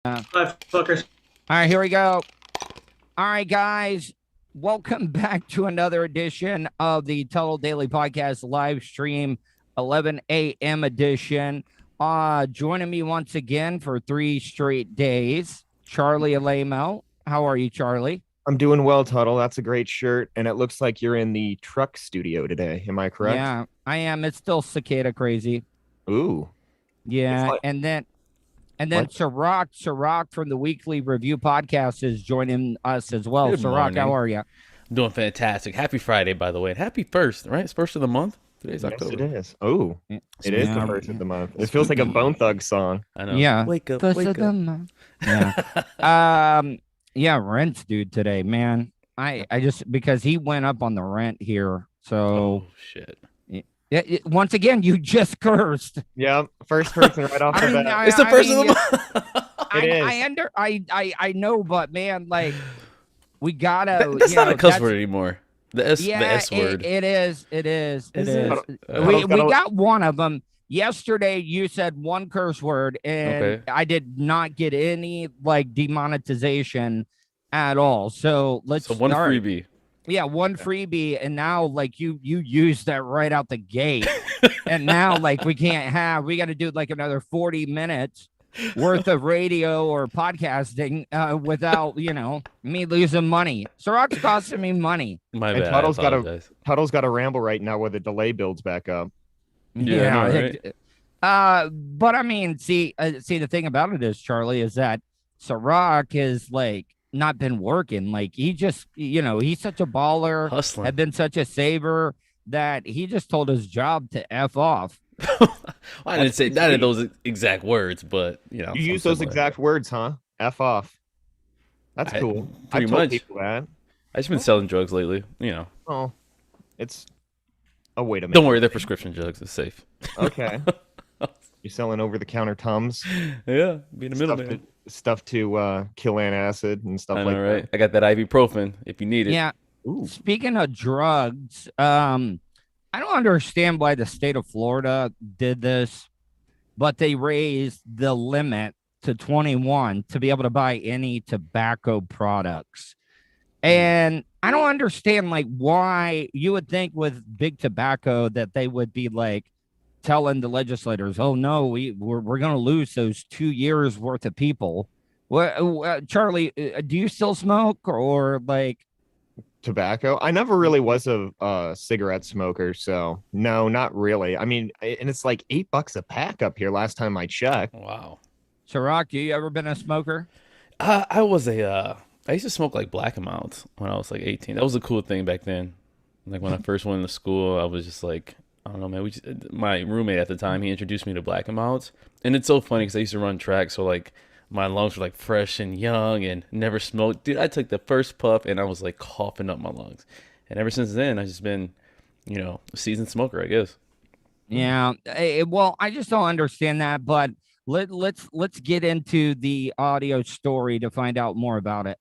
Hi, fuckers. All right, here we go. All right, guys, welcome back to another edition of the Tuddle Daily Podcast live stream, 11 a.m. edition. Joining me once again for 3 straight days, Charlie Alamo. How are you, Charlie? I'm doing well, Tuddle. That's a great shirt, and it looks like you're in the truck studio today. Am I correct? Yeah, I am. It's still cicada crazy. Ooh. Yeah, and then Sirach from the Weekly Review Podcast is joining us as well. Sirach, how are you? I'm doing fantastic. Happy Friday, by the way. And happy first, right? It's first of the month. Today's October. Yes, it is. Oh, it is the first of the month. It feels like a Bone Thug song. I know. Yeah. Wake up, First wake of the up. month. Yeah. Yeah, rent's dude today, man. I just because he went up on the rent here. So Oh, shit. once again, you just cursed. Yeah, first person right off the bat. It's the first of the month. I know, but man, like we gotta. That's not a cuss word anymore. The S word. It is. Is We it? got one of them. Yesterday, you said one curse word, and Okay. I did not get any like demonetization at all. So let's So one start. freebie. Yeah, one freebie, and now like you used that right out the gate, and now like we got to do like another 40 minutes worth of radio or podcasting without me losing money. Sirach's costing me money. My And bad. Tuddle's got a ramble right now where the delay builds back up. Yeah, right. But I mean, see, the thing about it is, Charlie, is that Sirach is like not been working. Like he just, he's such a baller, Hustling. had been such a saver that he just told his job to F off. I didn't say not in those exact words, but You use those exact words, huh? F off. That's cool. I pretty told much. people that. I just been selling drugs lately. Oh, it's a way to make. Don't worry, they're prescription drugs. It's safe. Okay. You're selling over-the-counter Tums. Yeah, being a middleman. Stuff to kill antacid and stuff I like know, that. right? I got that ibuprofen if you need it. Yeah. Ooh. Speaking of drugs, I don't understand why the state of Florida did this, but they raised the limit to 21 to be able to buy any tobacco products. And I don't understand like why you would think with big tobacco that they would be like telling the legislators, oh no, we're going to lose those 2 years worth of people. What, Charlie, do you still smoke or like Tobacco? I never really was a cigarette smoker, so no, not really. I mean, and it's like $8 a pack up here last time I checked. Wow. Sirach, you ever been a smoker? I used to smoke like black amounts when I was like 18. That was a cool thing back then. Like when I first went into school, I was just like, I don't know, man. My roommate at the time, he introduced me to black amounts, and it's so funny because I used to run track, so like my lungs were like fresh and young and never smoked. Dude, I took the first puff and I was like coughing up my lungs, and ever since then, I've just been, a seasoned smoker, I guess. Yeah. Well, I just don't understand that, but let's get into the audio story to find out more about it.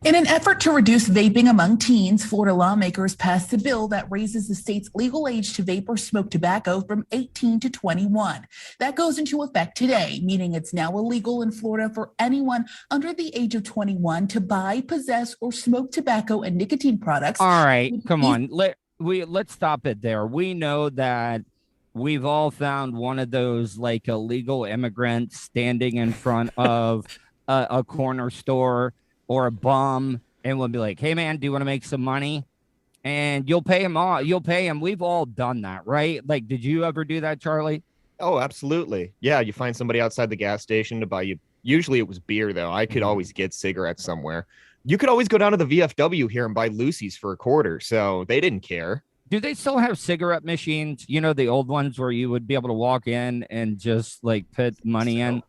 In an effort to reduce vaping among teens, Florida lawmakers passed a bill that raises the state's legal age to vape or smoke tobacco from 18 to 21. That goes into effect today, meaning it's now illegal in Florida for anyone under the age of 21 to buy, possess, or smoke tobacco and nicotine products. All right, come on. Let's stop it there. We know that we've all found one of those like illegal immigrants standing in front of a corner store or a bum, and we'll be like, hey man, do you want to make some money? And you'll pay him. We've all done that, right? Like, did you ever do that, Charlie? Oh, absolutely. Yeah, you find somebody outside the gas station to buy you. Usually it was beer, though. I could always get cigarettes somewhere. You could always go down to the VFW here and buy Lucy's for $0.25, so they didn't care. Do they still have cigarette machines? The old ones where you would be able to walk in and just like put money in?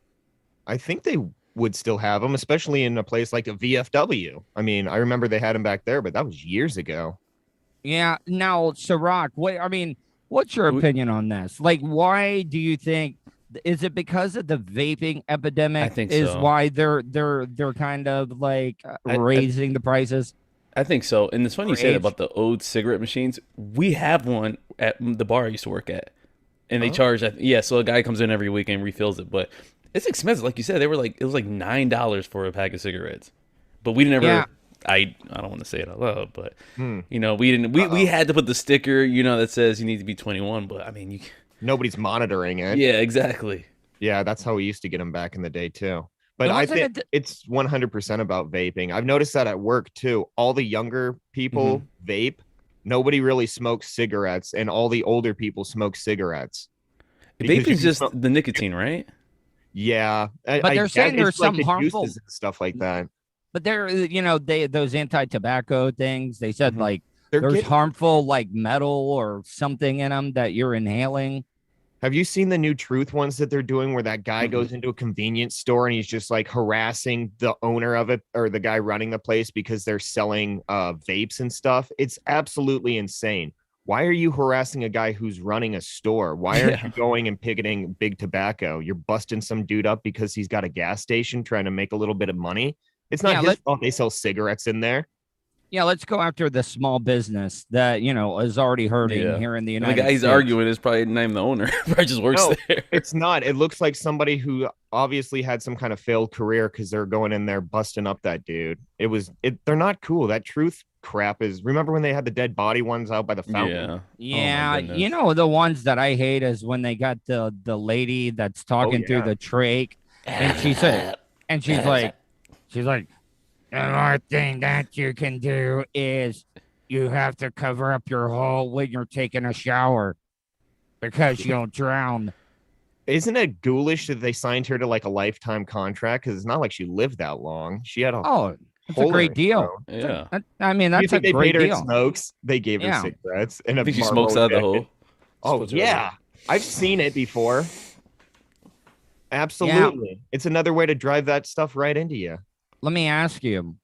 I think they would still have them, especially in a place like a VFW. I mean, I remember they had them back there, but that was years ago. Yeah. Now, Sirach, what's your opinion on this? Like, why do you think? Is it because of the vaping epidemic? I think is so. why they're kind of like raising the prices? I think so. And it's funny you say that about the old cigarette machines. We have one at the bar I used to work at, and they charge. Yeah, so a guy comes in every week and refills it, but It's expensive, like you said. They were like, it was like $9 for a pack of cigarettes, but we never. Yeah. I don't want to say it out loud, but Hmm. you know, we didn't. We had to put the sticker, you know, that says you need to be 21. But I mean, you. Nobody's monitoring it. Yeah, exactly. Yeah, that's how we used to get them back in the day too. But But I wasn't think it's 100% about vaping. I've noticed that at work too. All the younger people vape. Nobody really smokes cigarettes, and all the older people smoke cigarettes. Because you Vaping's can just smoke- the nicotine, right? Yeah, But they're saying there's it's like some the harmful- juices and stuff like that. But they're, you know, those anti-tobacco things. They said like They're there's getting- harmful like metal or something in them that you're inhaling. Have you seen the new truth ones that they're doing where that guy goes into a convenience store and he's just like harassing the owner of it or the guy running the place because they're selling vapes and stuff? It's absolutely insane. Why are you harassing a guy who's running a store? Why aren't you going and picketing big tobacco? You're busting some dude up because he's got a gas station trying to make a little bit of money. It's not his fault they sell cigarettes in there. Yeah, let's go after the small business that, you know, is already hurting here in the And United the guy he's States. arguing is probably not even the owner. Probably just works No, there. it's not. It looks like somebody who obviously had some kind of failed career because they're going in there busting up that dude. They're not cool. That truth crap is. Remember when they had the dead body ones out by the fountain? Yeah, you know, the ones that I hate is when they got the lady that's talking through the trach, and she said, and she's like, the only thing that you can do is you have to cover up your hole when you're taking a shower because you'll drown. Isn't it ghoulish that they signed her to like a lifetime contract? Because it's not like she lived that long. She had a it's a great deal. Yeah. I mean, that's a they great paid her deal. in smokes. They gave her cigarettes and I think she smokes out of the hole. Oh yeah, I've seen it before. Absolutely, it's another way to drive that stuff right into you. Let me ask you.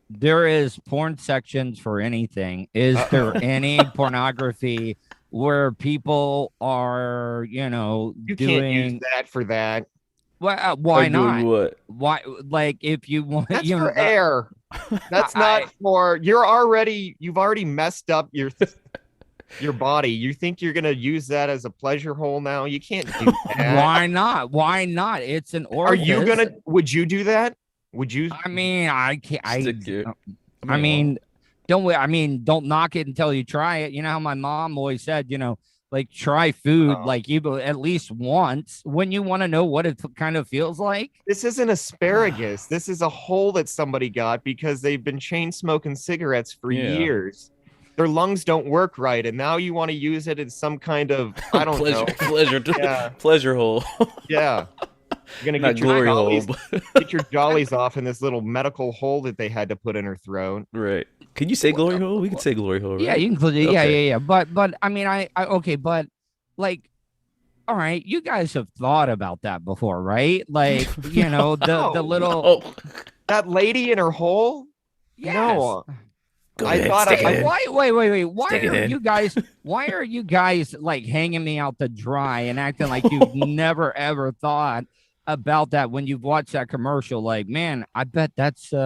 There is porn sections for anything. Is there any pornography where people are, you know, You doing can't use that for that. Well, why Or doing not? what? Why, like, if you want, That's you for know, air. That's not for. You've already messed up your body. You think you're gonna use that as a pleasure hole now? You can't do that. Why not? Why not? It's an Are orifice. you gonna? Would you do that? Would you? I mean, I can't. I mean, don't knock it until you try it. You know how my mom always said, you know, like try food like even at least once when you want to know what it kind of feels like. This isn't asparagus. This is a hole that somebody got because they've been chain smoking cigarettes for years. Their lungs don't work right, and now you want to use it as some kind of pleasure hole. Yeah. You're gonna Not get your glory hole, jollies, get your jollies off in this little medical hole that they had to put in her throat. Right. Can you say glory hole? We can say glory hole, right? Yeah, you can include it. Yeah. But I mean, but like, all right, you guys have thought about that before, right? Like, you know, the little that lady in her hole. Yes. No. Wait. Why are you guys like hanging me out to dry and acting like you've never ever thought about that when you've watched that commercial? Like, man, I bet that's you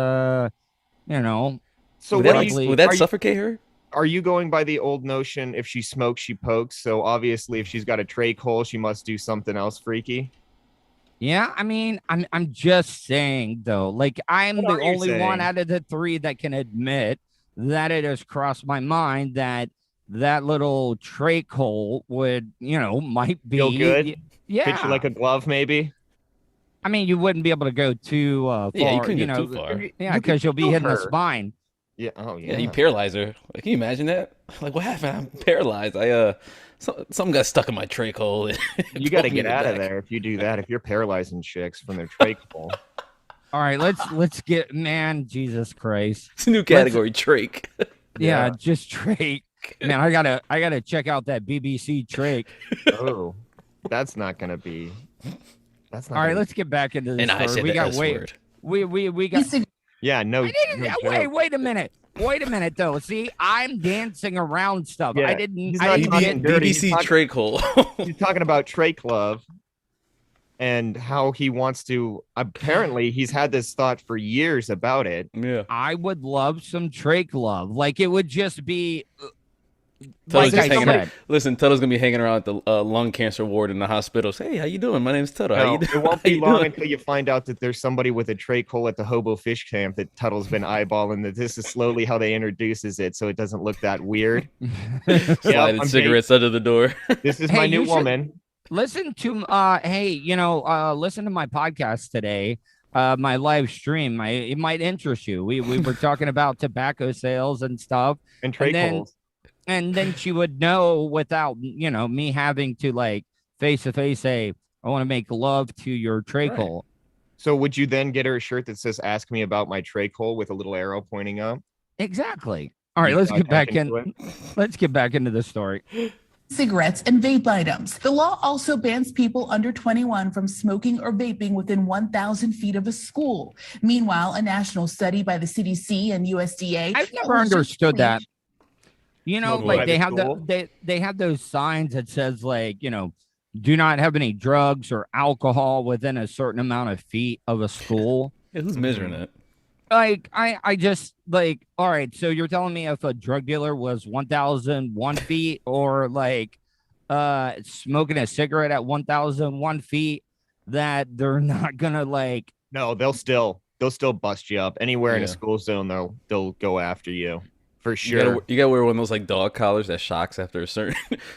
know. So would that suffocate her? Are you going by the old notion if she smokes, she pokes? So obviously if she's got a trach hole, she must do something else freaky. Yeah, I mean, I'm just saying though, like I'm the only one out of the three that can admit that it has crossed my mind that little trach hole would, you know, might be feel good. Yeah, fit you like a glove, maybe. I mean, you wouldn't be able to go too far. Yeah, you couldn't go too far. Yeah, because you'll be hitting the spine. Yeah. Oh, yeah. Yeah, you paralyze her. Like, can you imagine that? Like, what happened? I'm paralyzed. Something got stuck in my trach hole. You got to get out of there if you do that. If you're paralyzing chicks from their trach hole. All right, let's get, man, Jesus Christ. It's a new category, trach. Yeah, just trach. Man, I gotta check out that BBC trach. Oh, that's not gonna be. That's not. All right, let's get back into this. And I said we the got S word. We got. Yeah, no. Wait a minute. Wait a minute, though. See, I'm dancing around stuff. Yeah, I didn't get BBC trach hole. He's talking about trach love and how he wants to. Apparently, he's had this thought for years about it. Yeah, I would love some trach love. Like it would just be Tuddle's like I just said, listen, Tuddle's gonna be hanging around at the lung cancer ward in the hospital. Say, hey, how you doing? My name's Tuddle. How No, you doing? it won't How be you long doing? until you find out that there's somebody with a trach hole at the hobo fish camp that Tuddle's been eyeballing. That this is slowly how they introduces it, so it doesn't look that weird. Sliding I'm cigarettes under the door. This is Hey, my you new should- woman. listen to hey, listen to my podcast today. My live stream. It might interest you. We were talking about tobacco sales and stuff. And trach holes. And then she would know without, me having to like face to face say, I want to make love to your trach hole. So would you then get her a shirt that says "Ask me about my trach hole" with a little arrow pointing up? Exactly. All right, You let's got get back into in. Let's get back into the story. Cigarettes and vape items. The law also bans people under 21 from smoking or vaping within 1,000 feet of a school. Meanwhile, a national study by the CDC and USDA. I've never understood that. Smoke Like by they the have school? they have those signs that says like, do not have any drugs or alcohol within a certain amount of feet of a school. Yeah, who's measuring it? Like I just like, all right, so you're telling me if a drug dealer was 1,001 feet or like smoking a cigarette at 1,001 feet that they're not gonna like. No, they'll still bust you up anywhere in a Yeah. school zone. They'll go after you for You sure. gotta wear one of those like dog collars that shocks after a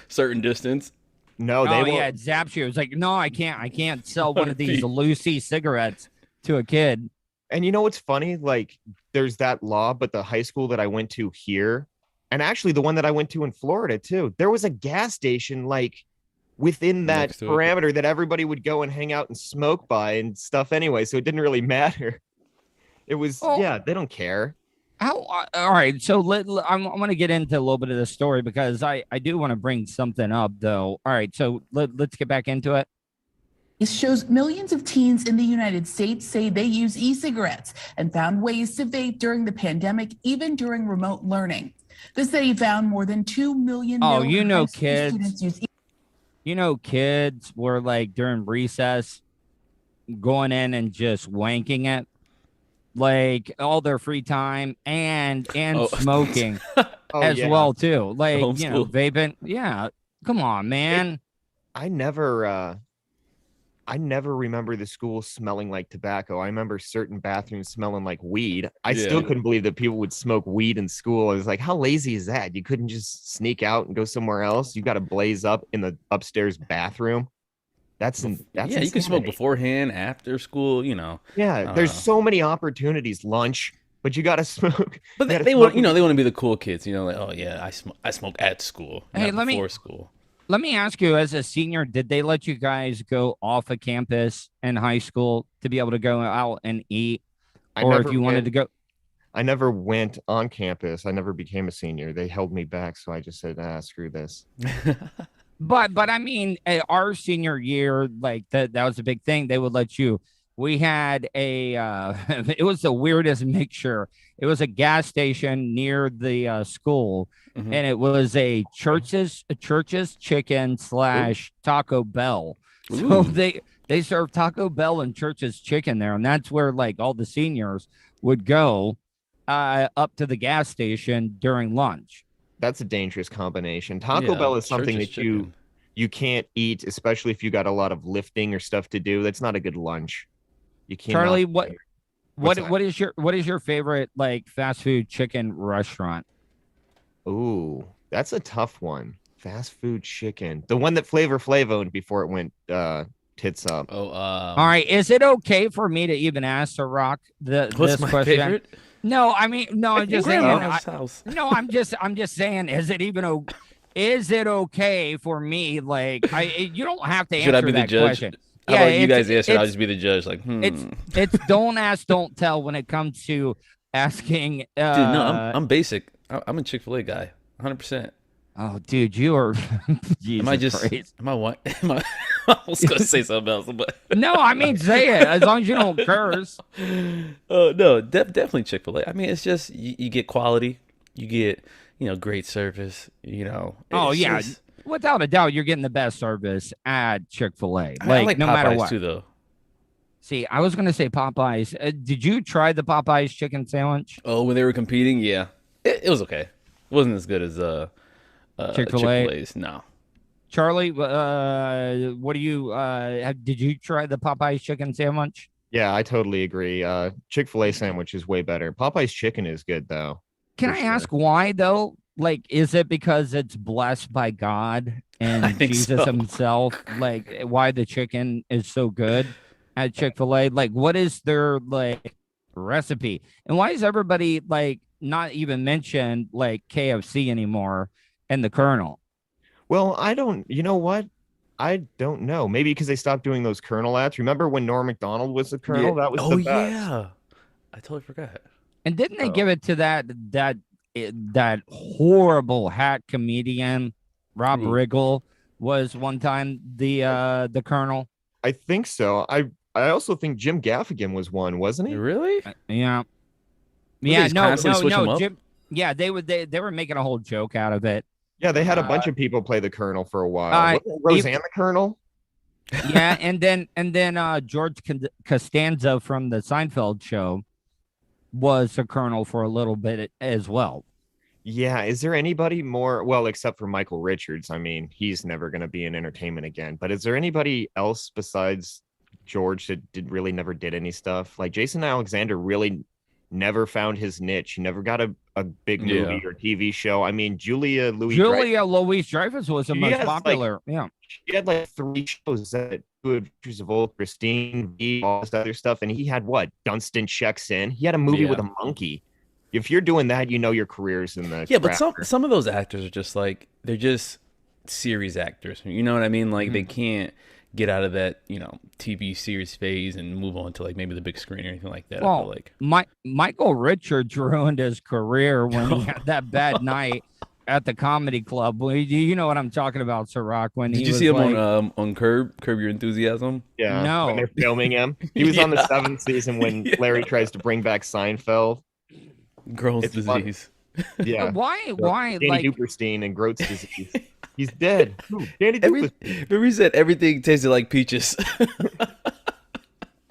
certain distance. No, they Oh won't. yeah, it zaps you. It's like, no, I can't sell one of these Feet. Lucy cigarettes to a kid. And you know what's funny? Like, there's that law, but the high school that I went to here, and actually the one that I went to in Florida too, there was a gas station like within that Next to it. parameter that everybody would go and hang out and smoke by and stuff anyway. So it didn't really matter. It was, Oh. yeah, they don't care. How? All right, so I'm going to get into a little bit of the story because I do want to bring something up though. All right, so let's get back into it. It shows millions of teens in the United States say they use e-cigarettes and found ways to vape during the pandemic, even during remote learning. The study found more than 2 million Oh, middle you and know, high school kids. students use Kids were like during recess going in and just wanking it like all their free time and Oh. smoking Oh, as yeah. well too. Like, Homeschool. vaping. Yeah. Come on, man. I never remember the school smelling like tobacco. I remember certain bathrooms smelling like weed. I still Yeah. couldn't believe that people would smoke weed in school. I was like, how lazy is that? You couldn't just sneak out and go somewhere else. You got to blaze up in the upstairs bathroom. That's Yeah, you can smoke insanity. beforehand, after school. Yeah, there's so many opportunities. Lunch, but you got to smoke. But You gotta they smoke want they want to be the cool kids. Like, oh yeah, I smoke at school. Hey, not let me- before school. Let me ask you, as a senior, did they let you guys go off of campus in high school to be able to go out and eat? I Or never if you wanted to go, I never went on campus. I never became a senior. They held me back, so I just said, screw this. but I mean, our senior year, like that was a big thing. They would let you. We had a, it was the weirdest mixture. It was a gas station near the school, Mhm. and it was a church's chicken / Taco Bell. So Ooh. they served Taco Bell and church's chicken there, and that's where like all the seniors would go up to the gas station during lunch. That's a dangerous combination. Taco Yeah, Bell is something Church's that chicken. you can't eat, especially if you got a lot of lifting or stuff to do. That's not a good lunch. You can't. Charlie, what What's that? what is your favorite like fast food chicken restaurant? Ooh, that's a tough one. Fast food chicken, the one that Flavor Flav owned before it went tits up. Oh, All right, is it okay for me to even ask the Rock what's this my question? favorite? No, I mean, no, I'm just saying. Grandma's house. No, I'm just saying. Is it okay for me? Like, you don't have to answer Should I be the that judge? question. How about you it's- guys answer? I'll it's- just be the judge. Like, It's don't ask, don't tell when it comes to asking. dude, no, I'm basic. I'm a Chick-fil-A guy, 100%. Oh, dude, you are. Jesus Am I just? Christ. Am I what? I was gonna say something else, but No, I mean, say it as long as you don't curse. oh no, definitely Chick-fil-A. I mean, it's just you get quality, you get great service. Oh It's yeah, just- without a doubt, you're getting the best service at Chick-fil-A. I like no Popeyes matter what. too, though. See, I was gonna say Popeyes. Did you try the Popeyes chicken sandwich? Oh, when they were competing, yeah, it was okay. It wasn't as good as Chick-fil-A? Chick-fil-A's, no. Charlie, what do you did you try the Popeye's chicken sandwich? Yeah, I totally agree. Chick-fil-A sandwich is way better. Popeye's chicken is good though. Can I ask why though? Like, is it because it's blessed by God and I think Jesus so. himself? Like, why the chicken is so good at Chick-fil-A? Like, what is their like recipe? And why is everybody like not even mention like KFC anymore and the Colonel? Well, you know what? I don't know. Maybe because they stopped doing those Colonel ads. Remember when Norm Macdonald was the Colonel? That was the best. Yeah. I totally forgot. And didn't they give it to that horrible hack comedian Rob Riggle was one time the Colonel? I think so. I also think Jim Gaffigan was one, wasn't he? Really? Yeah. They Yeah, just no, constantly switch 'em up? Jim. Yeah, they were making a whole joke out of it. Yeah, they had a bunch of people play the Colonel for a while. Wasn't Roseanne the Colonel? Yeah, and then George Costanza from the Seinfeld show was a Colonel for a little bit as well. Yeah, is there anybody more? Well, except for Michael Richards. I mean, he's never going to be in entertainment again. But is there anybody else besides George that never did any stuff? Like Jason Alexander really never found his niche. He never got a big movie or TV show. I mean, Julia Louis-Dreyfus was the most popular. She had like 3 shows that Good Pictures of Old Christine, all this other stuff. And he had what? Dunstan Checks In. He had a movie with a monkey. If you're doing that, you know your career's in the but some of those actors are just like they're just series actors. You know what I mean? Like they can't get out of that, TV series phase and move on to like maybe the big screen or anything like that. Well, I feel like Michael Richards ruined his career when he had that bad night at the comedy club. You know what I'm talking about, Sir Rock? Did you see him on Curb Your Enthusiasm? Yeah, no, when they're filming him. He was on the 7th season when Larry tries to bring back Seinfeld. Gross disease. Yeah. Why? Danny like Duperstein and Groat's disease. He's dead. Danny Remember he said everything tasted like peaches.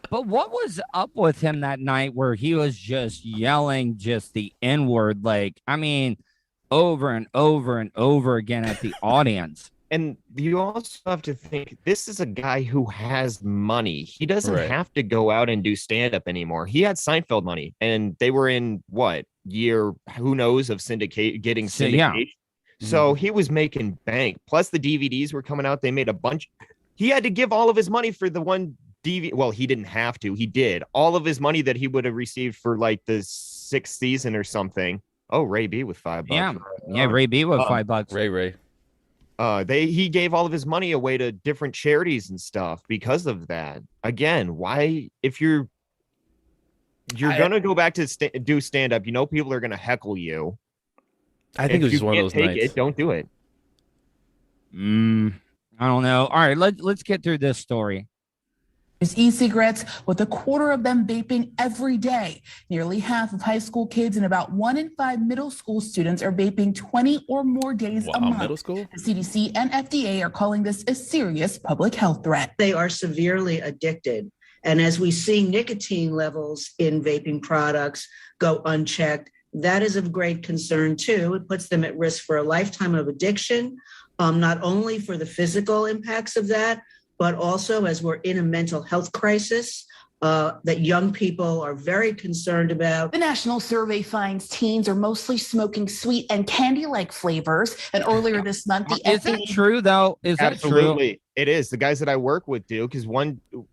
But what was up with him that night where he was just yelling just the N-word, like, I mean, over and over and over again at the audience? And you also have to think this is a guy who has money. He doesn't have to go out and do stand-up anymore. He had Seinfeld money, and they were in what year? Who knows of getting syndication. Yeah. So he was making bank. Plus the DVDs were coming out. They made a bunch. He had to give all of his money for the one DVD. Well, he didn't have to. He did. All of his money that he would have received for like the 6th season or something. Oh, Ray B with $5. Yeah, Ray B with $5. Ray. He gave all of his money away to different charities and stuff because of that. Again, why if you're gonna go back to do stand up, people are gonna heckle you. I think it was just one of those nights. Don't do it. I don't know. All right, let's get through this story. There's e-cigarettes, with a quarter of them vaping every day. Nearly half of high school kids and about 1 in 5 middle school students are vaping 20 or more days a month. Middle school? The CDC and FDA are calling this a serious public health threat. They are severely addicted. And as we see nicotine levels in vaping products go unchecked, that is of great concern too. It puts them at risk for a lifetime of addiction, not only for the physical impacts of that, but also as we're in a mental health crisis that young people are very concerned about. The national survey finds teens are mostly smoking sweet and candy-like flavors. And earlier this month, the Is that true, though? Is that Absolutely. true? It is. The guys that I work with do, because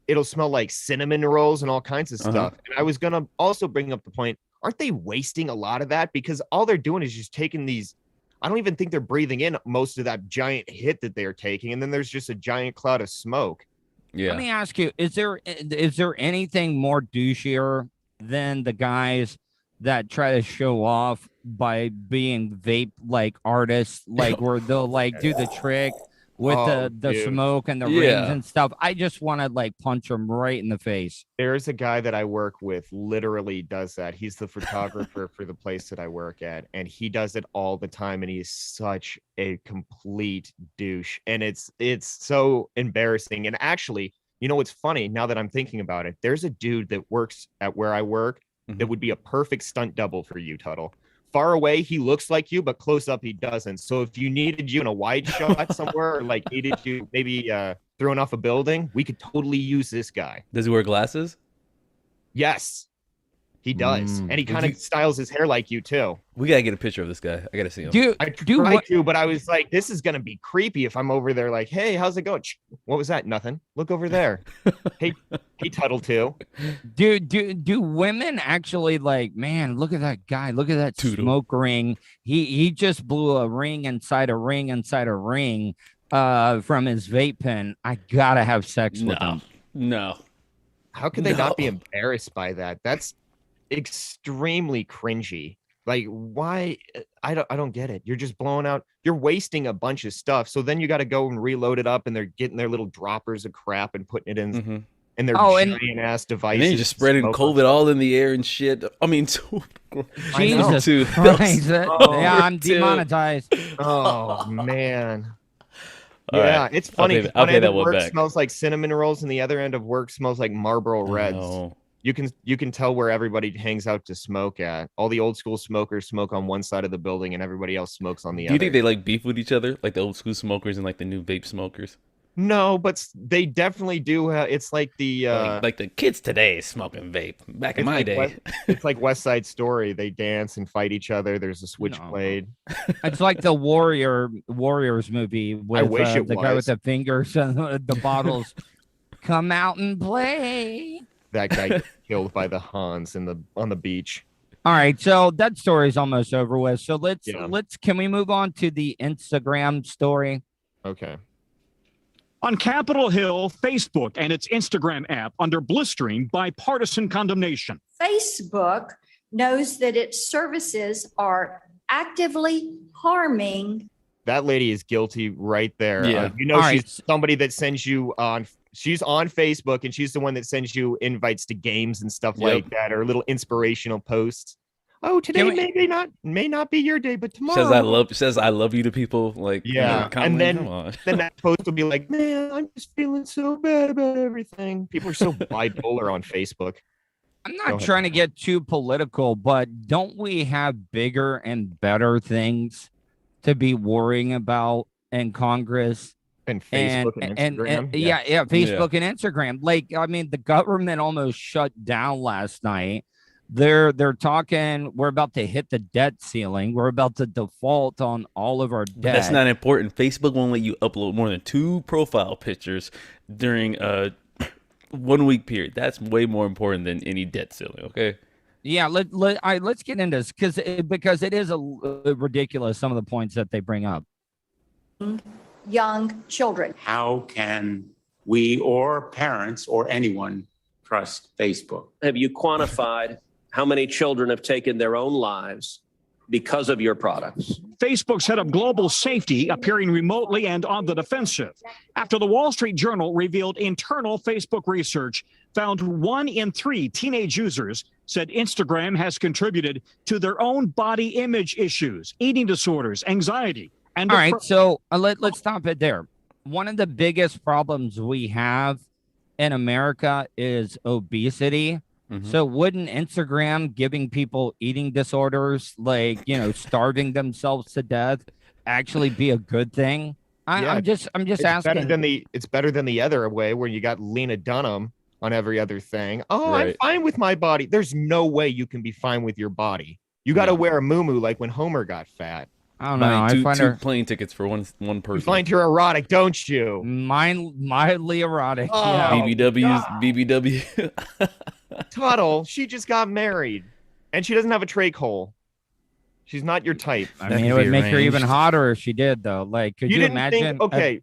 it'll smell like cinnamon rolls and all kinds of stuff. And I was going to also bring up the point, aren't they wasting a lot of that? Because all they're doing is just taking these, I don't even think they're breathing in most of that giant hit that they're taking. And then there's just a giant cloud of smoke. Yeah. Let me ask you, is there anything more douchier than the guys that try to show off by being vape like artists, like where they'll like do the trick with the smoke and the rings and stuff? I just want to like punch them right in the face. There's a guy that I work with literally does that. He's the photographer for the place that I work at, and he does it all the time, and he's such a complete douche, and it's so embarrassing. And actually, what's funny now that I'm thinking about it, there's a dude that works at where I work that would be a perfect stunt double for you, Tuddle. far away he looks like you, but close up he doesn't. So if you needed you in a wide shot somewhere, or like needed you maybe thrown off a building, we could totally use this guy. Does he wear glasses? Yes, he does, and he kind of styles his hair like you too. We gotta get a picture of this guy. I gotta see him. I tried to, but I was like, this is gonna be creepy if I'm over there like, hey, how's it going? What was that? Nothing. Look over there. hey, Tuddle too. Do women actually like, man, look at that guy. Look at that Tuddle. smoke ring. He just blew a ring inside a ring inside a ring from his vape pen. I gotta have sex with him. No. How could they not be embarrassed by that? That's extremely cringy. Like, why? I don't get it. You're just blowing out. You're wasting a bunch of stuff. So then you got to go and reload it up, and they're getting their little droppers of crap and putting it in their giant ass devices. And then you're just spreading COVID all in the air and shit. I mean, Jesus Christ. Yeah, I'm demonetized. Oh man. Yeah, it's funny. I'll one pay end that of one work back. smells like cinnamon rolls, and the other end of work smells like Marlboro Reds. Oh. You can tell where everybody hangs out to smoke at. All the old school smokers smoke on one side of the building, and everybody else smokes on the other. Do you think they like beef with each other, like the old school smokers and like the new vape smokers? No, but they definitely do. It's like the like the kids today smoking vape. Back in my day, it's like West Side Story. They dance and fight each other. There's a switchblade. It's like the Warriors movie with I wish it the guy with the fingers and the bottles. Come out and play. That guy got killed by the Hans on the beach. All right, so that story's almost over with. So let's can we move on to the Instagram story? Okay. On Capitol Hill, Facebook and its Instagram app under blistering bipartisan condemnation. Facebook knows that its services are actively harming. That lady is guilty right there. Yeah. She's somebody that sends you on. She's on Facebook, and she's the one that sends you invites to games and stuff like that, or little inspirational posts. Oh, today may not be your day, but tomorrow. Says I love you to people. Like, and then that post will be like, man, I'm just feeling so bad about everything. People are so bipolar on Facebook. I'm not trying to get too political, but don't we have bigger and better things to be worrying about in Congress? And Facebook and Instagram. Facebook and Instagram. Like, I mean, the government almost shut down last night. They're talking, we're about to hit the debt ceiling. We're about to default on all of our debt. But that's not important. Facebook won't let you upload more than 2 profile pictures during a 1 week period. That's way more important than any debt ceiling, okay? Yeah, let's get into this because it is ridiculous, some of the points that they bring up. Young children. How can we or parents or anyone trust Facebook? Have you quantified how many children have taken their own lives because of your products? Facebook's head of global safety appearing remotely and on the defensive after the Wall Street Journal revealed internal Facebook research found 1 in 3 teenage users said Instagram has contributed to their own body image issues, eating disorders, anxiety. And all right, so let's stop it there. One of the biggest problems we have in America is obesity. So wouldn't Instagram giving people eating disorders, like, starving themselves to death, actually be a good thing? I'm just asking. It's better than the other way where you got Lena Dunham on every other thing. Oh, right. I'm fine with my body. There's no way you can be fine with your body. You got to wear a muumuu like when Homer got fat. I don't know. I find two plane tickets for one person. You find her erotic, don't you? Mildly erotic. Oh, yeah. BBW. Tuddle, she just got married, and she doesn't have a trach hole. She's not your type. I mean, it would make her even hotter if she did, though. Like, could you imagine? Okay,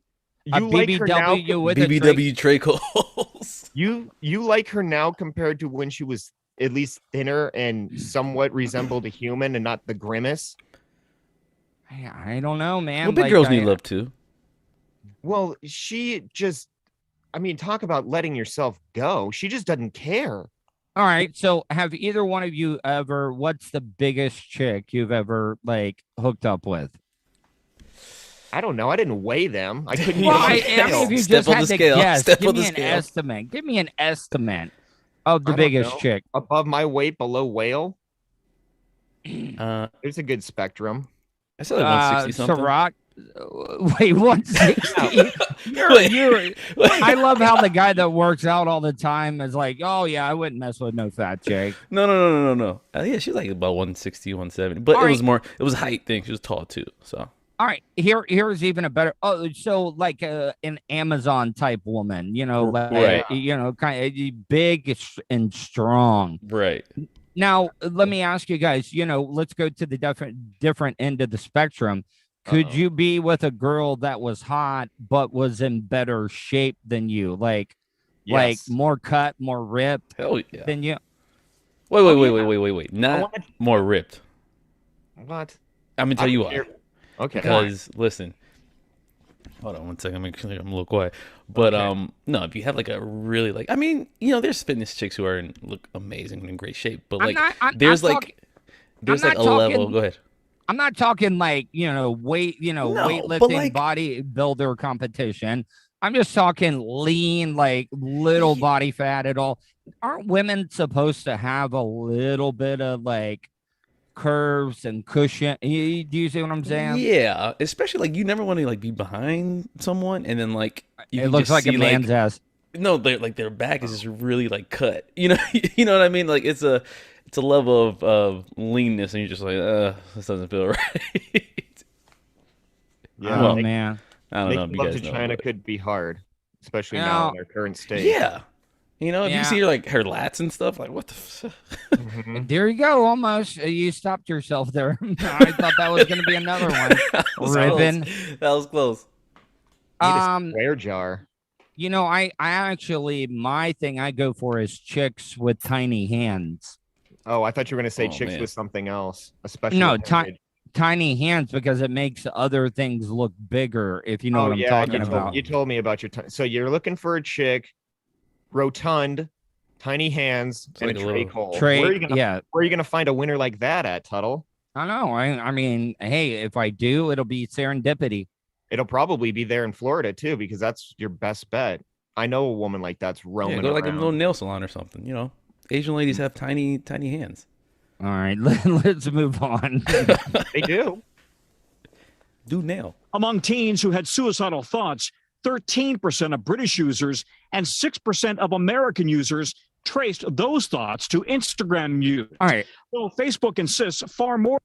a BBW with BBW trach holes. You like her now compared to when she was at least thinner and somewhat resembled a human and not the grimace? I don't know, man. Well, big girls need love too. Well, she just, talk about letting yourself go. She just doesn't care. All right. So have either one of you what's the biggest chick you've ever hooked up with? I don't know. I didn't weigh them. I couldn't. If you just had to guess, give me an estimate. Give me an estimate of the biggest chick. Above my weight, below whale? There's a good spectrum. I said like 160 something. Ciroc. Wait, 160? I love how the guy that works out all the time is like, oh yeah, I wouldn't mess with no fat chick. No. Yeah, she's like about 160, 170. But All it was more. It was a height thing. She was tall too. So. All right, here's even a better. Oh, so like an Amazon type woman, like, right? Kind of big and strong. Right. Now, let me ask you guys. Let's go to the different end of the spectrum. Could you be with a girl that was hot but was in better shape than you, like more cut, more ripped than you? Wait. Not more ripped. What? I'm gonna tell you why. Okay. Because listen, hold on one second. I'm a little quiet. But no, if you have like a really there's fitness chicks who look amazing and in great shape. But like there's like a level. Go ahead. I'm not talking like weightlifting bodybuilder competition. I'm just talking lean, like little body fat at all. Aren't women supposed to have a little bit of like curves and cushion? Do you see what I'm saying? Yeah, especially like you never want to like be behind someone and then like it looks like a man's ass. No, their back is just really like cut. You know what I mean? Like it's a level of leanness, and you're just like, this doesn't feel right. Yeah, oh man, I don't know. Making love to China could be hard, especially now in our current state. Yeah. If you see like her lats and stuff, like what the There you go. Almost. You stopped yourself there. I thought that was going to be another one. Ribbon. That was close. Need a square jar. I actually, my thing I go for is chicks with tiny hands. Oh, I thought you were going to say chicks with something else, especially. No, tiny hands, because it makes other things look bigger, if you know what I'm talking about. You told me about your so you're looking for a chick, rotund, tiny hands, and a tray hole. Where are you gonna find a winner like that at, Tuddle? I know. I mean, hey, if I do, it'll be serendipity. It'll probably be there in Florida too, because that's your best bet. I know a woman like that's roaming go around. like a little nail salon or something. Asian ladies have tiny hands. All right, let's move on. They do nail. Among teens who had suicidal thoughts, 13% of British users and 6% of American users traced those thoughts to Instagram use. All right. Well, Facebook insists far more.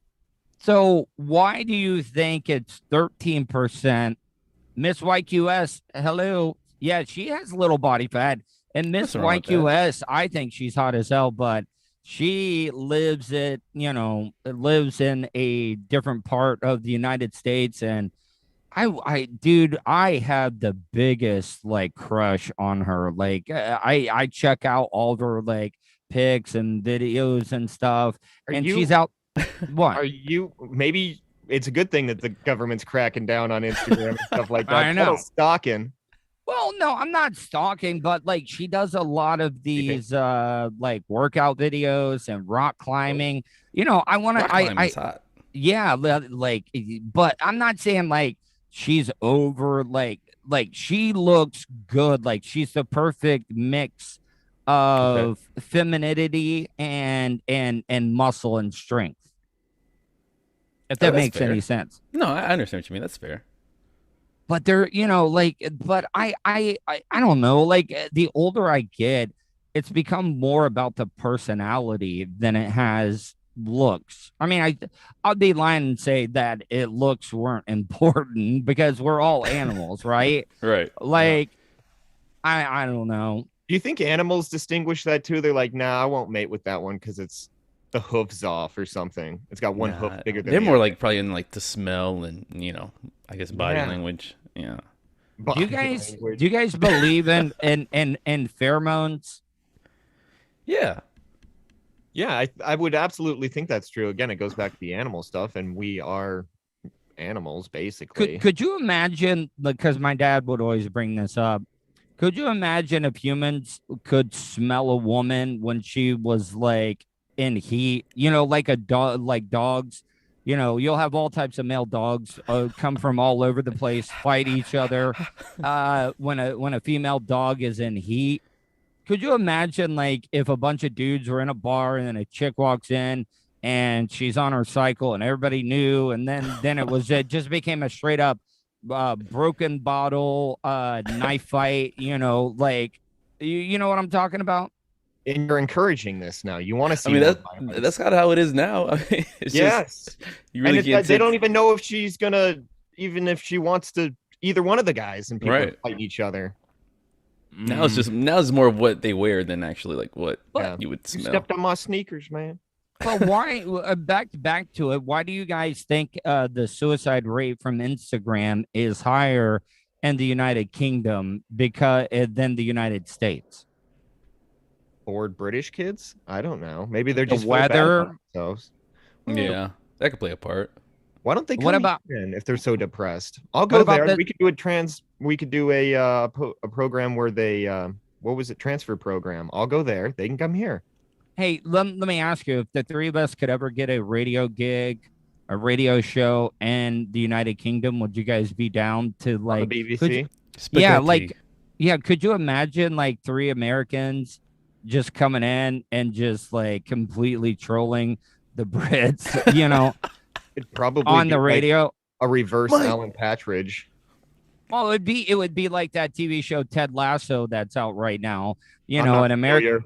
So why do you think it's 13%? Miss YQS, hello. Yeah, she has little body fat. And Miss YQS, I think she's hot as hell, but she lives in a different part of the United States. And I have the biggest like crush on her. Like I check out all of her like pics and videos and stuff. She's out. What? Maybe it's a good thing that the government's cracking down on Instagram and stuff like that. I know. Stalking. Well, no, I'm not stalking, but like she does a lot of these like workout videos and rock climbing. I want to. Yeah, like, but I'm not saying like she's over. Like she looks good. Like she's the perfect mix of femininity and muscle and strength. If that makes any sense. No, I understand what you mean. That's fair. But they're, but I don't know. Like the older I get, it's become more about the personality than it has looks. I mean, I'd be lying and say that looks weren't important because we're all animals, right? Right. Like, I don't know. Do you think animals distinguish that too? They're like, nah, I won't mate with that one because it's the hoof's off or something. It's got one hoof bigger than they're more like probably in like the smell and I guess body language. Yeah. Do you guys believe in pheromones? Yeah. Yeah, I would absolutely think that's true. Again, it goes back to the animal stuff, and we are animals basically. Could you imagine? Because my dad would always bring this up. Could you imagine if humans could smell a woman when she was like in heat? Like a dog, like dogs. You'll have all types of male dogs come from all over the place, fight each other. When a female dog is in heat, could you imagine like if a bunch of dudes were in a bar and then a chick walks in and she's on her cycle, and everybody knew. And then it just became a straight up broken bottle knife fight. You know, like you know what I'm talking about. And you're encouraging this now. You want to see? I mean, that's kind of how it is now. I mean, it's yes, just, you really can't. They don't even know if she's gonna, even if she wants to, either one of the guys, and people Right. fight each other. Now it's more of what they wear than actually like what you would You smell. stepped on my sneakers, man. Well, why back to it? Why do you guys think the suicide rate from Instagram is higher in the United Kingdom than the United States? Bored British kids? I don't know. Maybe they're The just feel bad weather? about themselves. Yeah, that could play a part. Why don't they? What come about- here then if they're so depressed? I'll go about there. We could do We could do a program where they what was it? Transfer program. I'll go there. They can come here. Hey, let me ask you, if the three of us could ever get a radio gig, a radio show in the United Kingdom, would you guys be down to On like the BBC. could you- could you imagine like three Americans just coming in and just like completely trolling the Brits, you know, It'd probably on be the like radio? a reverse Alan Patridge. Well, it would be like that TV show Ted Lasso that's out right now. You I'm know, not an American.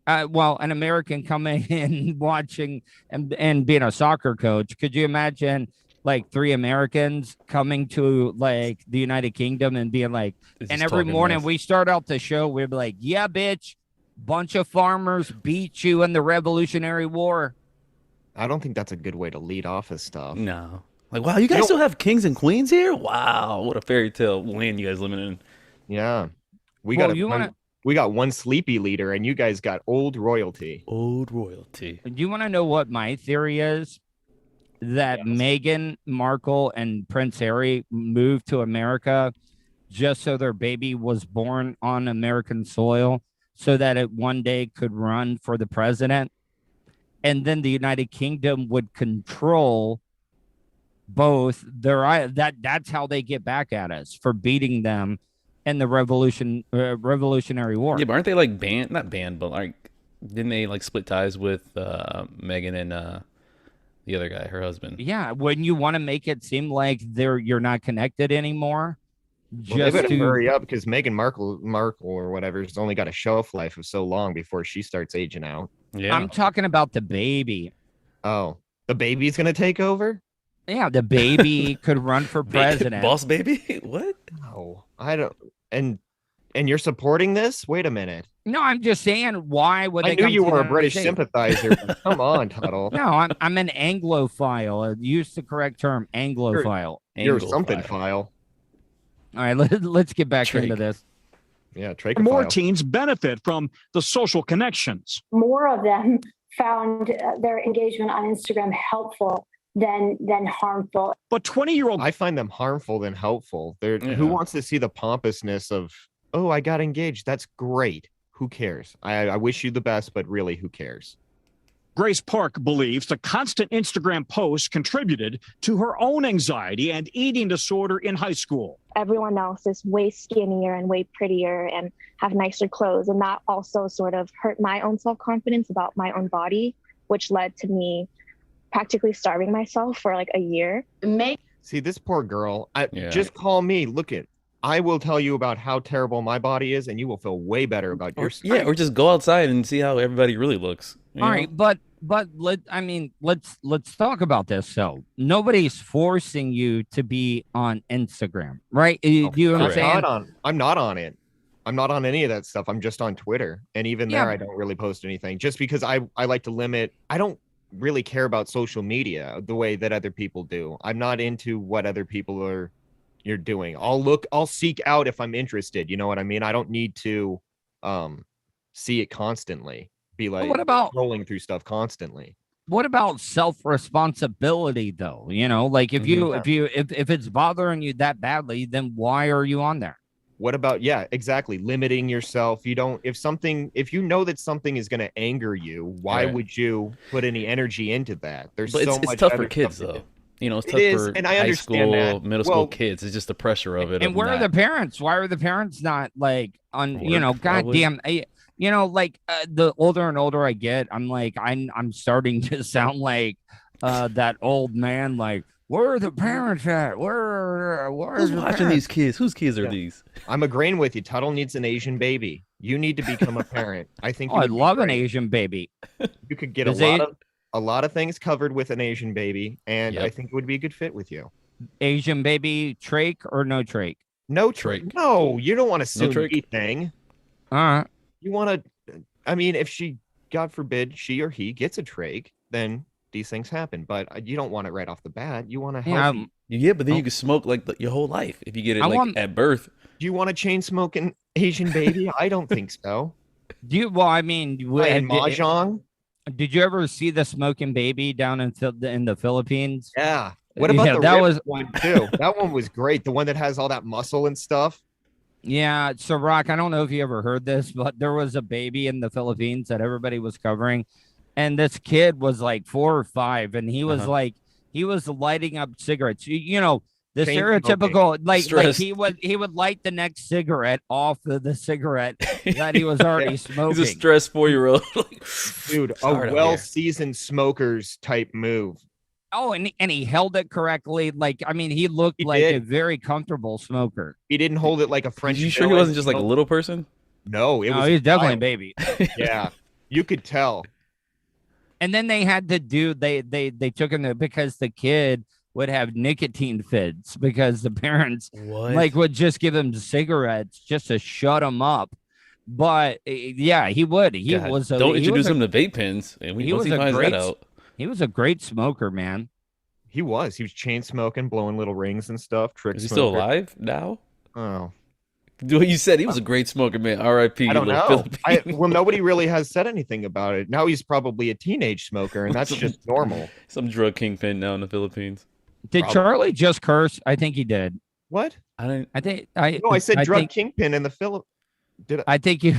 familiar. An American coming in, watching, and being a soccer coach. Could you imagine like three Americans coming to like the United Kingdom and being like, This and is every talking morning mess. we start out the show, we'd be like, yeah, bitch, bunch of farmers beat you in the Revolutionary War. I don't think that's a good way to lead off this stuff. No, like wow, you guys still have kings and queens here? Wow, what a fairy tale land you guys living in. Yeah, we Well, got one sleepy leader, and you guys got old royalty. Old royalty. Do you want to know what my theory is? That Meghan Markle and Prince Harry moved to America just so their baby was born on American soil, so that it one day could run for the president. And then the United Kingdom would control both that's how they get back at us for beating them in the Revolutionary War. Yeah, but aren't they like banned? Not banned, but like didn't they like split ties with Meghan and the other guy, her husband? Yeah, wouldn't you want to make it seem like you're not connected anymore? Well, they better hurry up because Meghan Markle or whatever has only got a shelf life of so long before she starts aging out. Yeah, I'm talking about the baby. Oh, the baby's gonna take over? Yeah, the baby could run for president. Boss baby? What? No, I don't. And you're supporting this? Wait a minute. No, I'm just saying, why would I they knew come you to were a the British United States? sympathizer. But come on, Tuddle. No, I'm an Anglophile. Use the correct term, Anglophile. You're something file. All right, let's get back into this. Yeah, More Trachophile. teens benefit from the social connections. More of them found their engagement on Instagram helpful than harmful. But 20-year-old, I find them harmful than helpful. Who wants to see the pompousness of, oh, I got engaged. That's great. Who cares? I wish you the best, but really, who cares? Grace Park believes the constant Instagram posts contributed to her own anxiety and eating disorder in high school. Everyone else is way skinnier and way prettier and have nicer clothes. And that also sort of hurt my own self-confidence about my own body, which led to me practically starving myself for like a year. See, this poor girl. Just call me. Look it. I will tell you about how terrible my body is, and you will feel way better about yourself. Yeah, or just go outside and see how everybody really looks. All right, but let's talk about this. So nobody's forcing you to be on Instagram, right? You know what I'm saying? I'm not on it. I'm not on any of that stuff. I'm just on Twitter, and even there, I don't really post anything. Just because I like to limit. I don't really care about social media the way that other people do. I'm not into what other people you're doing. I'll seek out if I'm interested. You know what I mean? I don't need to see it constantly. Be like, what about rolling through stuff constantly? What about self-responsibility though? You know, like if it's bothering you that badly, then why are you on there? What about, exactly, limiting yourself? If you know that something is going to anger you, why would you put any energy into that? But it's tough for kids though. You know, it's tough for and I high understand school, that. middle school kids. It's just the pressure of it. And where are the parents? Why are the parents not like on? Work, you know, goddamn. You know, like the older and older I get, I'm starting to sound like that old man. Like, where are the parents at? Who's watching these kids? Whose kids are these? I'm agreeing with you. Tuddle needs an Asian baby. You need to become a parent. I think. I love an Asian baby. You could get a lot of things covered with an Asian baby, and I think it would be a good fit with you. Asian baby, trach or no trach? No trach. No, you don't want to sue anything. All right. You want to. I mean, if she, God forbid, she or he gets a trach, then these things happen. But you don't want it right off the bat. You want to help. Yeah, but then you can smoke like your whole life if you get it at birth. Do you want to chain smoke an Asian baby? I don't think so. Well, I mean, mahjong. Did you ever see the smoking baby down in the Philippines? Yeah. What about the one too? That one was great. The one that has all that muscle and stuff. Yeah. So, Rock, I don't know if you ever heard this, but there was a baby in the Philippines that everybody was covering, and this kid was like 4 or 5, and he was he was lighting up cigarettes. You know, the stereotypical like he would light the next cigarette off of the cigarette that he was already smoking. He's a stressed 4-year-old. Dude, a well-seasoned smoker's type move. Oh, and he held it correctly. Like, I mean, he looked like a very comfortable smoker. He didn't hold it like a French. Are you sure he wasn't just like a little person? No, he's definitely a baby. Yeah, you could tell. And then they had to do they took him because the kid would have nicotine fits because the parents would just give him cigarettes just to shut him up. But yeah, he would. Don't introduce him to vape pens. And he finds that out. He was a great smoker, man. He was chain smoking, blowing little rings and stuff. Is he still alive now? Oh. You said he was a great smoker, man. R.I.P. I don't know. Well, nobody really has said anything about it. Now he's probably a teenage smoker, and that's just normal. Some drug kingpin now in the Philippines. Did Charlie just curse? I think he did. What? I said drug kingpin in the Philippines. I think you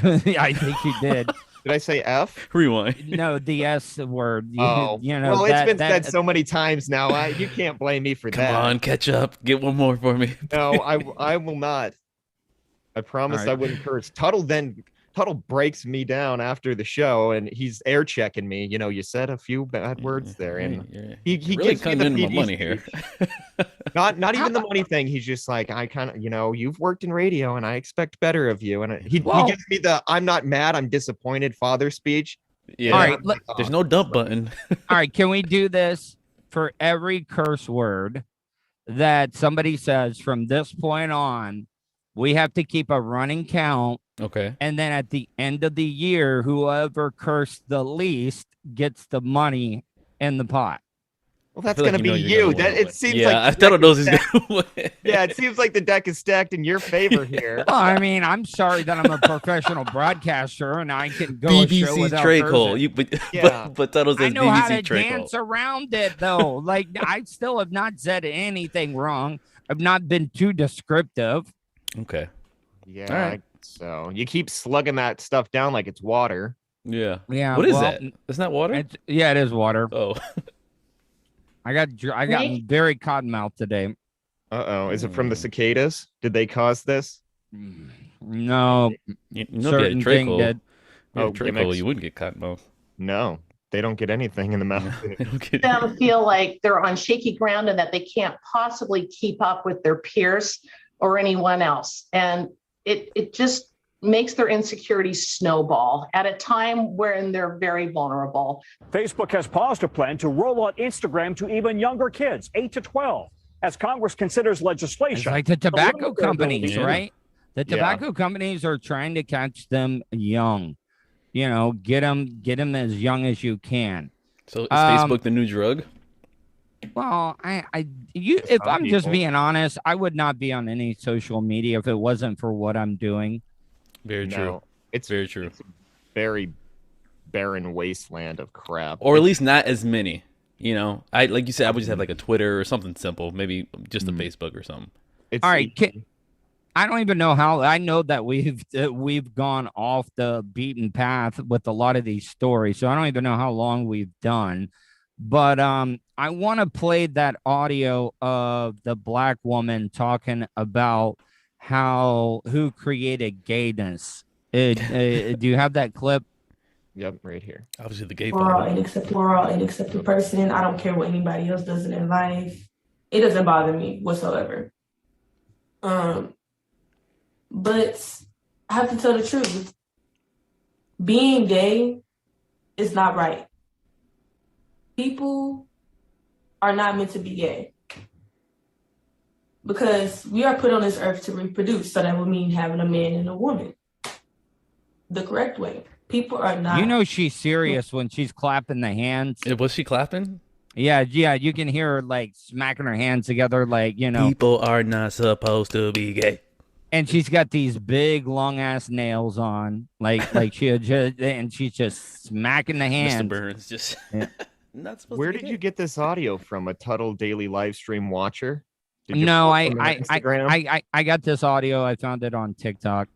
did. Did I say F? Rewind. No, the S word. You know. Well, it's been said so many times now. You can't blame me for that. Come on, catch up. Get one more for me. No, I will not. I promised I wouldn't curse. Tuddle breaks me down after the show, and he's air checking me. You know, you said a few bad words there, and he really gives me the my money here. not even the money thing. He's just like, I kind of, you've worked in radio, and I expect better of you. And he gives me the I'm not mad, I'm disappointed father speech. Yeah. All right, there's no dump button. All right, can we do this for every curse word that somebody says from this point on? We have to keep a running count. Okay. And then at the end of the year, whoever cursed the least gets the money in the pot. Well, that's going to be you. It seems like I thought knows he's going to win. Yeah, it seems like the deck is stacked in your favor here. Well, I mean, I'm sorry that I'm a professional broadcaster and I can go BBC a show without Trey Cole. But Tuddle says I know BBC how to Trey dance Cole. around it, though. Like, I still have not said anything wrong. I've not been too descriptive. Okay. Yeah. All right. So you keep slugging that stuff down like it's water. Yeah. Yeah. What is that? Isn't that water? It is water. Oh. I got very cottonmouth today. Is it from the cicadas? Did they cause this? No. Certain thing did. Trey Cole, you wouldn't get cottonmouth. No, they don't get anything in the mouth. Them feel like they're on shaky ground and that they can't possibly keep up with their peers or anyone else. And it just makes their insecurities snowball at a time when they're very vulnerable. Facebook has paused a plan to roll out Instagram to even younger kids, 8 to 12, as Congress considers legislation. It's like the tobacco companies, right? The tobacco companies are trying to catch them young. You know, get them as young as you can. So is Facebook the new drug? Well, if I'm just being honest, I would not be on any social media if it wasn't for what I'm doing. Very true. It's very true. It's a very barren wasteland of crap. Or at least not as many. You know, like you said, I would just have like a Twitter or something simple, maybe just a Facebook or something. All right. I don't even know how. I know that we've gone off the beaten path with a lot of these stories, so I don't even know how long we've done. But I want to play that audio of the black woman talking about who created gayness Do you have that clip? Yep, right here. Obviously, the gay We're all father. an accepted person. I don't care what anybody else does in their life. It doesn't bother me whatsoever. But I have to tell the truth. Being gay is not right. People are not meant to be gay. Because we are put on this earth to reproduce. So that would mean having a man and a woman. The correct way. People are not. You know she's serious when she's clapping the hands. Was she clapping? Yeah. You can hear her like smacking her hands together, like, you know. People are not supposed to be gay. And she's got these big long ass nails on, like and she's just smacking the hands. Mr. Burns just. Not supposed Where to be did gay. you get this audio from? A Tuddle daily live stream watcher? No, Instagram? I got this audio. I found it on TikTok.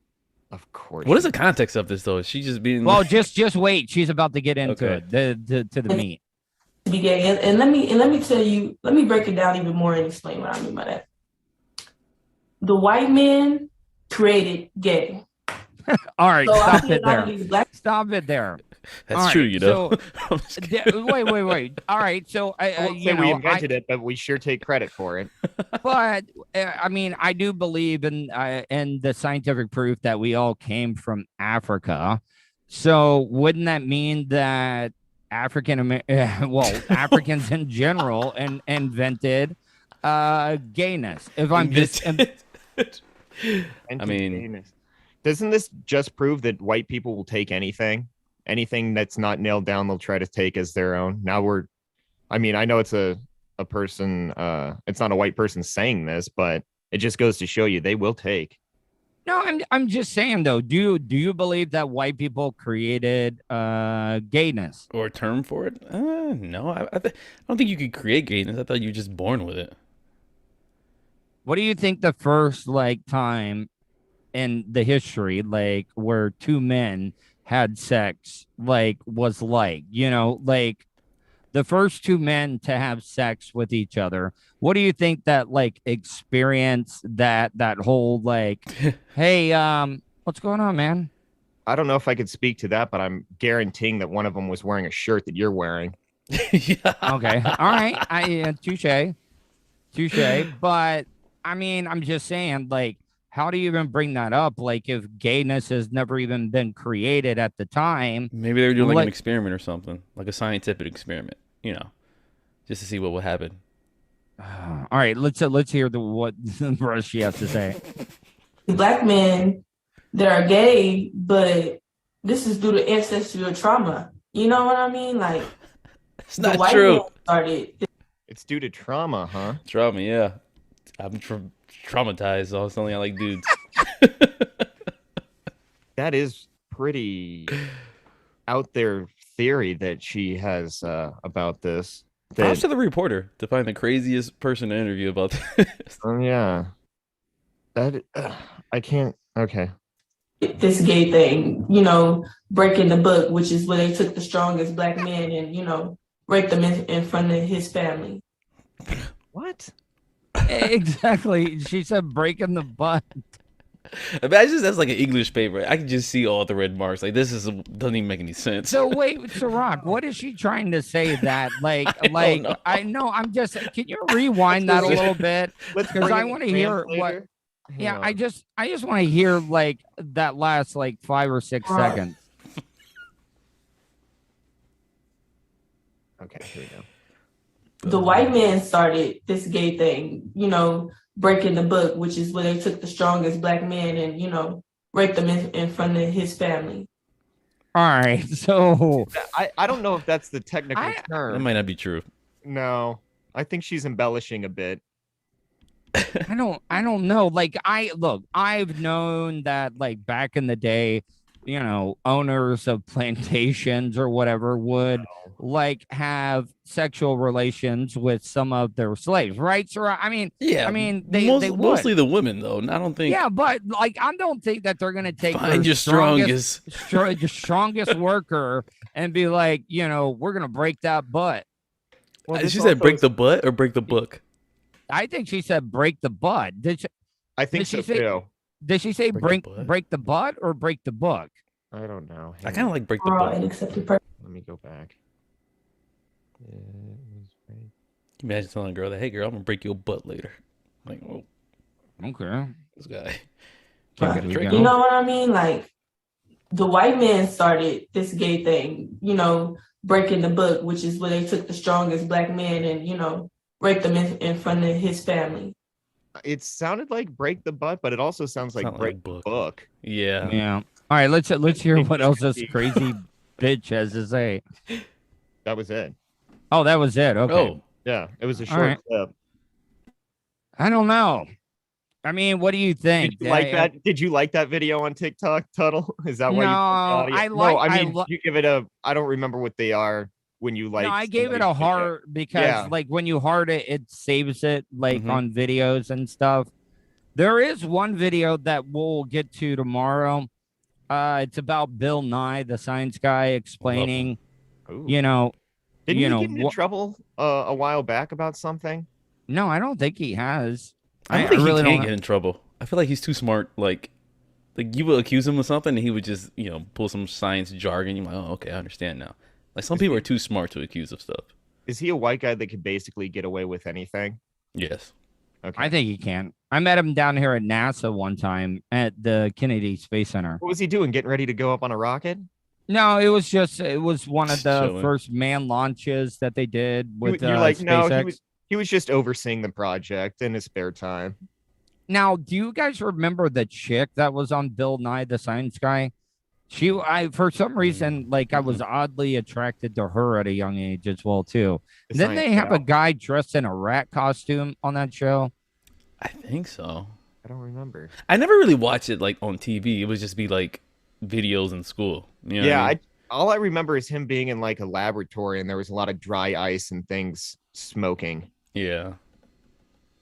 Of course. What is the context of this though? Is she just being Well, just wait. She's about to get into Okay. it. To the meat. Be gay. And let me tell you, let me break it down even more and explain what I mean by that. The white man created gay. All right, So I stop see it a lot of there. these black Stop it there. That's All true, right, you know. So, wait. All right, so I won't say we invented it, but we sure take credit for it. But I mean, I do believe in the scientific proof that we all came from Africa. So wouldn't that mean that Africans in general invented gayness? If I'm just, I mean, doesn't this just prove that white people will take anything that's not nailed down, they'll try to take as their own? Now I know it's a person, it's not a white person saying this, but it just goes to show you they will take. No, I'm just saying though. Do you believe that white people created gayness or a term for it? No, I don't think you could create gayness. I thought you were just born with it. What do you think the first time in the history where two men had sex was like? You know, like the first two men to have sex with each other. What do you think that experience that whole hey, what's going on, man? I don't know if I could speak to that, but I'm guaranteeing that one of them was wearing a shirt that you're wearing. Yeah. Okay. All right. Touche. But I mean, I'm just saying, how do you even bring that up? If gayness has never even been created at the time. Maybe they were doing an experiment or something, like a scientific experiment, just to see what would happen. All right, let's hear what the rest she has to say. Black men that are gay, but this is due to ancestral trauma. You know what I mean? It's not true. It's due to trauma, huh? Trauma, yeah. I'm traumatized, so it's only I like dudes. That is pretty out there theory that she has about this. Props to the reporter to find the craziest person to interview about this. Oh yeah, that I can't. Okay. This gay thing, breaking the book, which is where they took the strongest black man and raped them in front of his family. What? Exactly. She said breaking the butt. Imagine that's like an English paper. I can just see all the red marks. This doesn't even make any sense. So wait, Ciroc, what is she trying to say? That I know. I'm just. Can you rewind that a little bit? Because I want to hear what. Yeah, I just want to hear that last 5 or 6 seconds. Okay, here we go. The white man started this gay thing, breaking the book, which is where they took the strongest black man and, raped them in front of his family. All right. So I don't know if that's the technical term. That might not be true. No, I think she's embellishing a bit. I don't know. I've known that back in the day, owners of plantations or whatever would have sexual relations with some of their slaves, right? So they would. Mostly the women though. I don't think. Yeah, but I don't think that they're gonna take find your strongest worker and be like, we're gonna break that butt. Well, she said break the butt or break the book. I think she said break the butt. I think so too. Did she say Break the butt? break the butt or break the book? I don't know. I kind of like break the butt. Let me go back. It was Can you imagine telling a girl that, hey, girl, I'm going to break your butt later? Like, oh, okay. This guy. You know what I mean? Like, the white man started this gay thing, breaking the book, which is where they took the strongest black men and, raped them in front of his family. It sounded like break the butt, but it also sounds like break the book. Yeah. Yeah. All right, let's hear what else this crazy bitch has to say. That was it. Oh, that was it. Okay. Oh, yeah. It was a short clip. I don't know. I mean, what do you think? Did you like that? Did you like that video on TikTok, Tuddle? Is that why you give it a. I don't remember what they are when you like. No, I gave it a heart because, like, when you heart it, it saves it on videos and stuff. There is one video that we'll get to tomorrow. It's about Bill Nye, the science guy, explaining. Didn't he get into trouble a while back about something? No, I don't think he has. I don't think he can get in trouble. I feel like he's too smart. Like you will accuse him of something, and he would just, pull some science jargon. You're like, oh, okay, I understand now. Like, some people are too smart to accuse of stuff. Is he a white guy that could basically get away with anything? Yes. Okay. I think he can. I met him down here at NASA one time at the Kennedy Space Center. What was he doing? Getting ready to go up on a rocket? No, it was one of the first manned launches that they did with You're like, SpaceX. No, he was just overseeing the project in his spare time. Now, do you guys remember the chick that was on Bill Nye, the science guy? For some reason, I was oddly attracted to her at a young age as well, too. Didn't they have a guy dressed in a rat costume on that show? I think so. I don't remember. I never really watched it on TV. It would just be videos in school. You know what I mean? All I remember is him being in a laboratory and there was a lot of dry ice and things smoking. Yeah.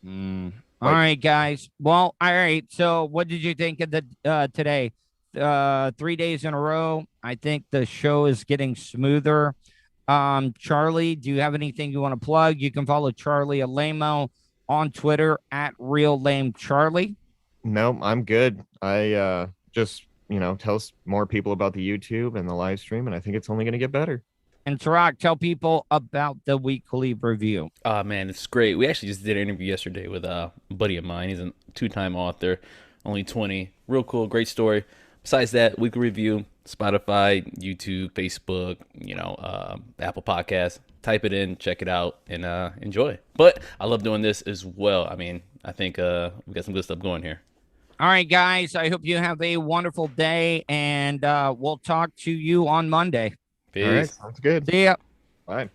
All right, guys. Well, all right. So what did you think of the today? 3 days in a row. I think the show is getting smoother. Charlie, do you have anything you want to plug? You can follow Charlie Alamo on Twitter at RealLameCharlie. No, I'm good. I just tell more people about the YouTube and the live stream, and I think it's only going to get better. And Tarak, tell people about the weekly review. Man, it's great. We actually just did an interview yesterday with a buddy of mine. He's a 2-time author, only 20. Real cool, great story. Besides that, weekly review, Spotify, YouTube, Facebook, Apple Podcasts. Type it in, check it out, and enjoy. But I love doing this as well. I mean, I think we got some good stuff going here. All right, guys. I hope you have a wonderful day, and we'll talk to you on Monday. Peace. All right, sounds good. See ya. Bye.